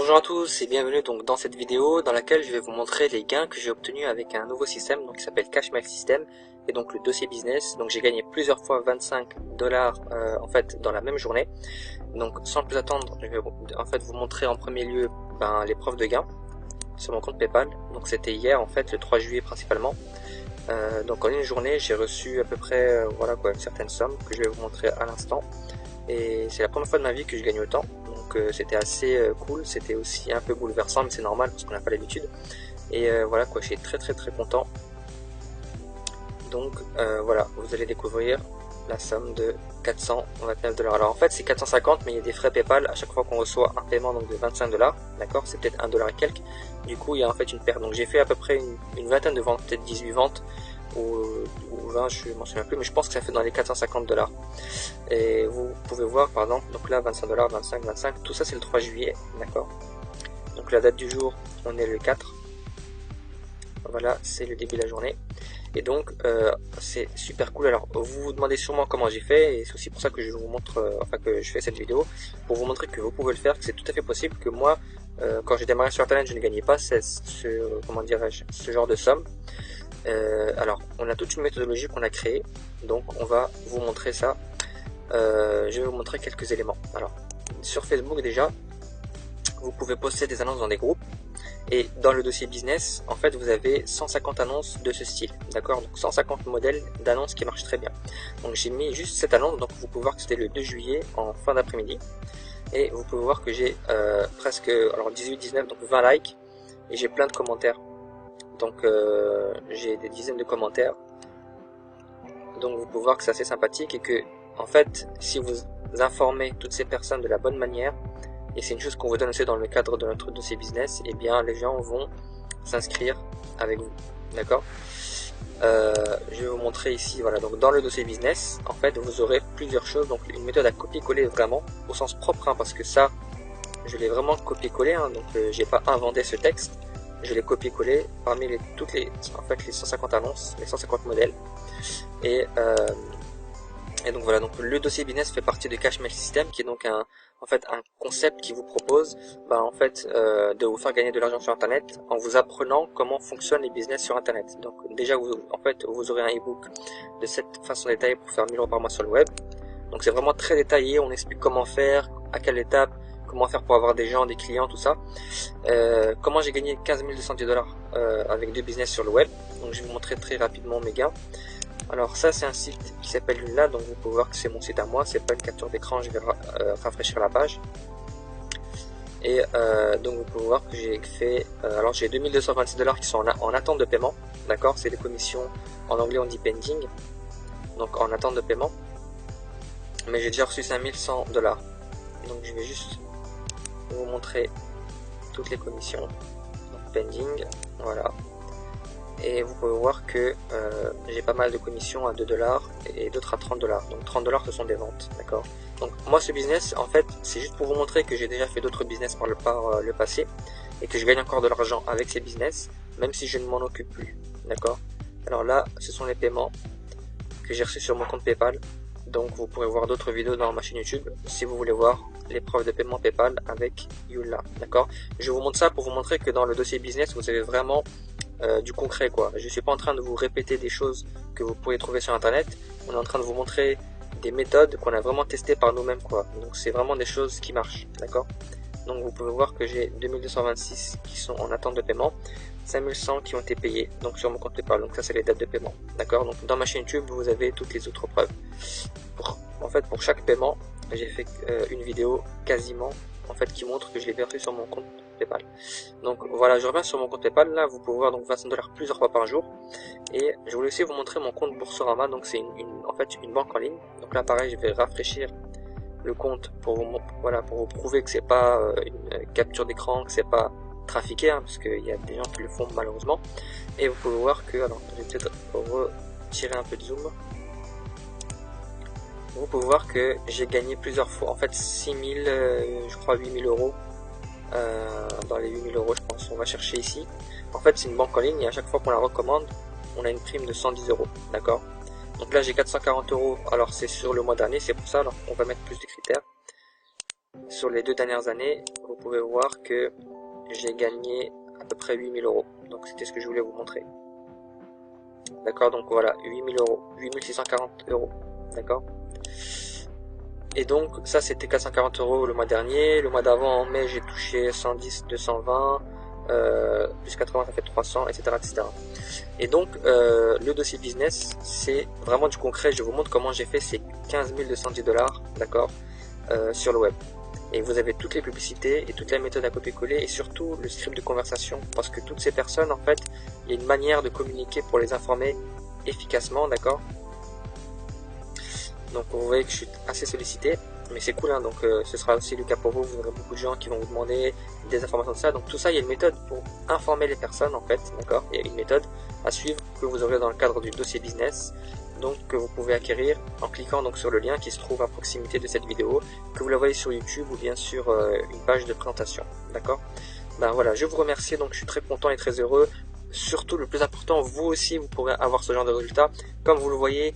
Bonjour à tous et bienvenue donc dans cette vidéo dans laquelle je vais vous montrer les gains que j'ai obtenus avec un nouveau système donc qui s'appelle Cashmail System et donc le dossier business. Donc j'ai gagné plusieurs fois 25 dollars en fait dans la même journée. Donc sans plus attendre, je vais en fait vous montrer en premier lieu les preuves de gains sur mon compte PayPal. Donc c'était hier en fait le 3 juillet principalement. Donc en une journée j'ai reçu à peu près voilà quoi une certaine somme que je vais vous montrer à l'instant. Et c'est la première fois de ma vie que je gagne autant, donc c'était assez cool, c'était aussi un peu bouleversant mais c'est normal parce qu'on n'a pas l'habitude. Et voilà quoi, je suis très content. Donc voilà, vous allez découvrir la somme de 429 dollars. Alors en fait c'est 450 mais il y a des frais PayPal à chaque fois qu'on reçoit un paiement donc de 25 dollars, d'accord, c'est peut-être 1 dollar et quelques, du coup il y a en fait une perte. Donc j'ai fait à peu près une vingtaine de ventes, peut-être 18 ventes ou 20, je m'en souviens plus, mais je pense que ça fait dans les 450 dollars. Et vous pouvez voir par exemple, donc là 25 dollars, 25, tout ça c'est le 3 juillet, d'accord. Donc la date du jour, on est le 4. Voilà, c'est le début de la journée. Et donc c'est super cool. Alors vous vous demandez sûrement comment j'ai fait, et c'est aussi pour ça que je vous montre, que je fais cette vidéo, pour vous montrer que vous pouvez le faire, que c'est tout à fait possible, que moi quand j'ai démarré sur internet je ne gagnais pas comment dirais-je, ce genre de somme. Alors on a toute une méthodologie qu'on a créée, donc on va vous montrer ça. Je vais vous montrer quelques éléments. Alors sur Facebook déjà, vous pouvez poster des annonces dans des groupes. Et dans le dossier business, en fait, vous avez 150 annonces de ce style, d'accord. Donc 150 modèles d'annonces qui marchent très bien. Donc j'ai mis juste cette annonce, donc vous pouvez voir que c'était le 2 juillet en fin d'après-midi. Et vous pouvez voir que j'ai presque, alors 18, 19, donc 20 likes. Et j'ai plein de commentaires. Donc j'ai des dizaines de commentaires. Donc vous pouvez voir que c'est assez sympathique et que, en fait, si vous informez toutes ces personnes de la bonne manière, et c'est une chose qu'on vous donne aussi dans le cadre de notre dossier business, et bien les gens vont s'inscrire avec vous, d'accord. Je vais vous montrer ici, voilà, donc dans le dossier business, en fait, vous aurez plusieurs choses, donc une méthode à copier-coller vraiment, au sens propre, hein, parce que ça, je l'ai vraiment copié-collé, hein, donc j'ai pas inventé ce texte, je l'ai copié-collé parmi les 150 annonces, les 150 modèles, et donc voilà, donc le dossier business fait partie de Cashmail System, qui est donc un concept qui vous propose de vous faire gagner de l'argent sur internet en vous apprenant comment fonctionnent les business sur internet. Donc déjà vous aurez un ebook de cette façon détaillée pour faire 1000 € par mois sur le web. Donc c'est vraiment très détaillé, on explique comment faire, à quelle étape, comment faire pour avoir des gens, des clients, tout ça. Comment j'ai gagné 15 210 dollars avec 2 business sur le web. Donc je vais vous montrer très rapidement mes gains. Alors ça c'est un site qui s'appelle Luna, donc vous pouvez voir que c'est mon site à moi, c'est pas une capture d'écran, je vais rafraîchir la page. Et donc vous pouvez voir que j'ai fait, alors j'ai 2226 dollars qui sont en attente de paiement, d'accord, c'est des commissions, en anglais on dit pending, donc en attente de paiement. Mais j'ai déjà reçu 5100 dollars, donc je vais juste vous montrer toutes les commissions, donc pending, voilà. Et vous pouvez voir que j'ai pas mal de commissions à 2 dollars et d'autres à 30 dollars. Donc 30 dollars ce sont des ventes, d'accord. Donc moi ce business en fait c'est juste pour vous montrer que j'ai déjà fait d'autres business par le passé et que je gagne encore de l'argent avec ces business même si je ne m'en occupe plus, d'accord. Alors là ce sont les paiements que j'ai reçus sur mon compte PayPal. Donc vous pourrez voir d'autres vidéos dans ma chaîne YouTube si vous voulez voir les preuves de paiement PayPal avec Youla, d'accord. Je vous montre ça pour vous montrer que dans le dossier business vous avez vraiment du concret quoi. Je suis pas en train de vous répéter des choses que vous pourriez trouver sur internet, on est en train de vous montrer des méthodes qu'on a vraiment testées par nous-mêmes quoi. Donc c'est vraiment des choses qui marchent, d'accord. Donc vous pouvez voir que j'ai 2226 qui sont en attente de paiement, 5100 qui ont été payés donc sur mon compte PayPal, donc ça c'est les dates de paiement, d'accord. Donc dans ma chaîne YouTube vous avez toutes les autres preuves. Pour chaque paiement j'ai fait une vidéo quasiment qui montre que je l'ai versé sur mon compte PayPal. Donc voilà, je reviens sur mon compte PayPal. Là vous pouvez voir donc 25 dollars plusieurs fois par jour. Et je voulais aussi vous montrer mon compte Boursorama. Donc c'est une banque en ligne. Donc là pareil, je vais rafraîchir le compte pour vous prouver que c'est pas une capture d'écran, que c'est pas trafiqué, hein, parce qu'il y a des gens qui le font malheureusement. Et vous pouvez voir que, alors je vais peut-être retirer un peu de zoom. Vous pouvez voir que j'ai gagné plusieurs fois, 6000, je crois 8000 €, dans les 8000 € je pense, on va chercher ici. En fait c'est une banque en ligne et à chaque fois qu'on la recommande, on a une prime de 110 €, d'accord. Donc là j'ai 440 €, alors c'est sur le mois dernier, c'est pour ça, alors on va mettre plus de critères. Sur les 2 dernières années, vous pouvez voir que j'ai gagné à peu près 8000 euros. Donc c'était ce que je voulais vous montrer. D'accord, donc voilà, 8000 euros, 8640 euros. D'accord. Et donc ça c'était 440 euros le mois dernier. Le mois d'avant en mai j'ai touché 110, 220, plus 80 ça fait 300, etc. etc. Et donc le dossier business c'est vraiment du concret. Je vous montre comment j'ai fait ces 15 210 $, d'accord, sur le web. Et vous avez toutes les publicités et toute la méthode à copier-coller et surtout le script de conversation. Parce que toutes ces personnes, en fait, il y a une manière de communiquer pour les informer efficacement, d'accord. Donc vous voyez que je suis assez sollicité, mais c'est cool, hein, donc ce sera aussi le cas pour vous. Vous aurez beaucoup de gens qui vont vous demander des informations de ça. Donc tout ça, il y a une méthode pour informer les personnes, en fait, d'accord. Il y a une méthode à suivre que vous aurez dans le cadre du dossier business. Donc que vous pouvez acquérir en cliquant donc sur le lien qui se trouve à proximité de cette vidéo, que vous la voyez sur YouTube ou bien sur une page de présentation, d'accord. Ben voilà, je vous remercie, donc je suis très content et très heureux. Surtout le plus important, vous aussi vous pourrez avoir ce genre de résultat. Comme vous le voyez,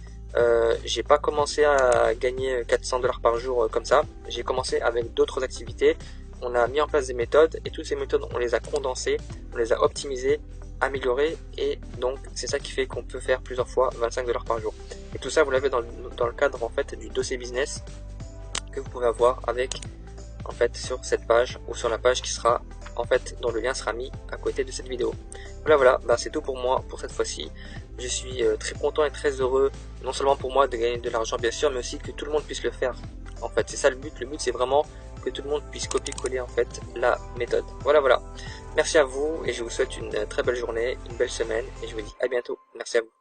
j'ai pas commencé à gagner 400 $ par jour comme ça. J'ai commencé avec d'autres activités. On a mis en place des méthodes et toutes ces méthodes on les a condensées, on les a optimisées, amélioré, et donc c'est ça qui fait qu'on peut faire plusieurs fois 25 $ par jour. Et tout ça vous l'avez dans le cadre en fait du dossier business que vous pouvez avoir avec en fait sur cette page ou sur la page qui sera en fait dont le lien sera mis à côté de cette vidéo. Voilà, bah, c'est tout pour moi pour cette fois-ci. Je suis très content et très heureux, non seulement pour moi de gagner de l'argent bien sûr, mais aussi que tout le monde puisse le faire. En fait c'est ça le but c'est vraiment que tout le monde puisse copier-coller en fait la méthode. Voilà. Merci à vous et je vous souhaite une très belle journée, une belle semaine et je vous dis à bientôt. Merci à vous.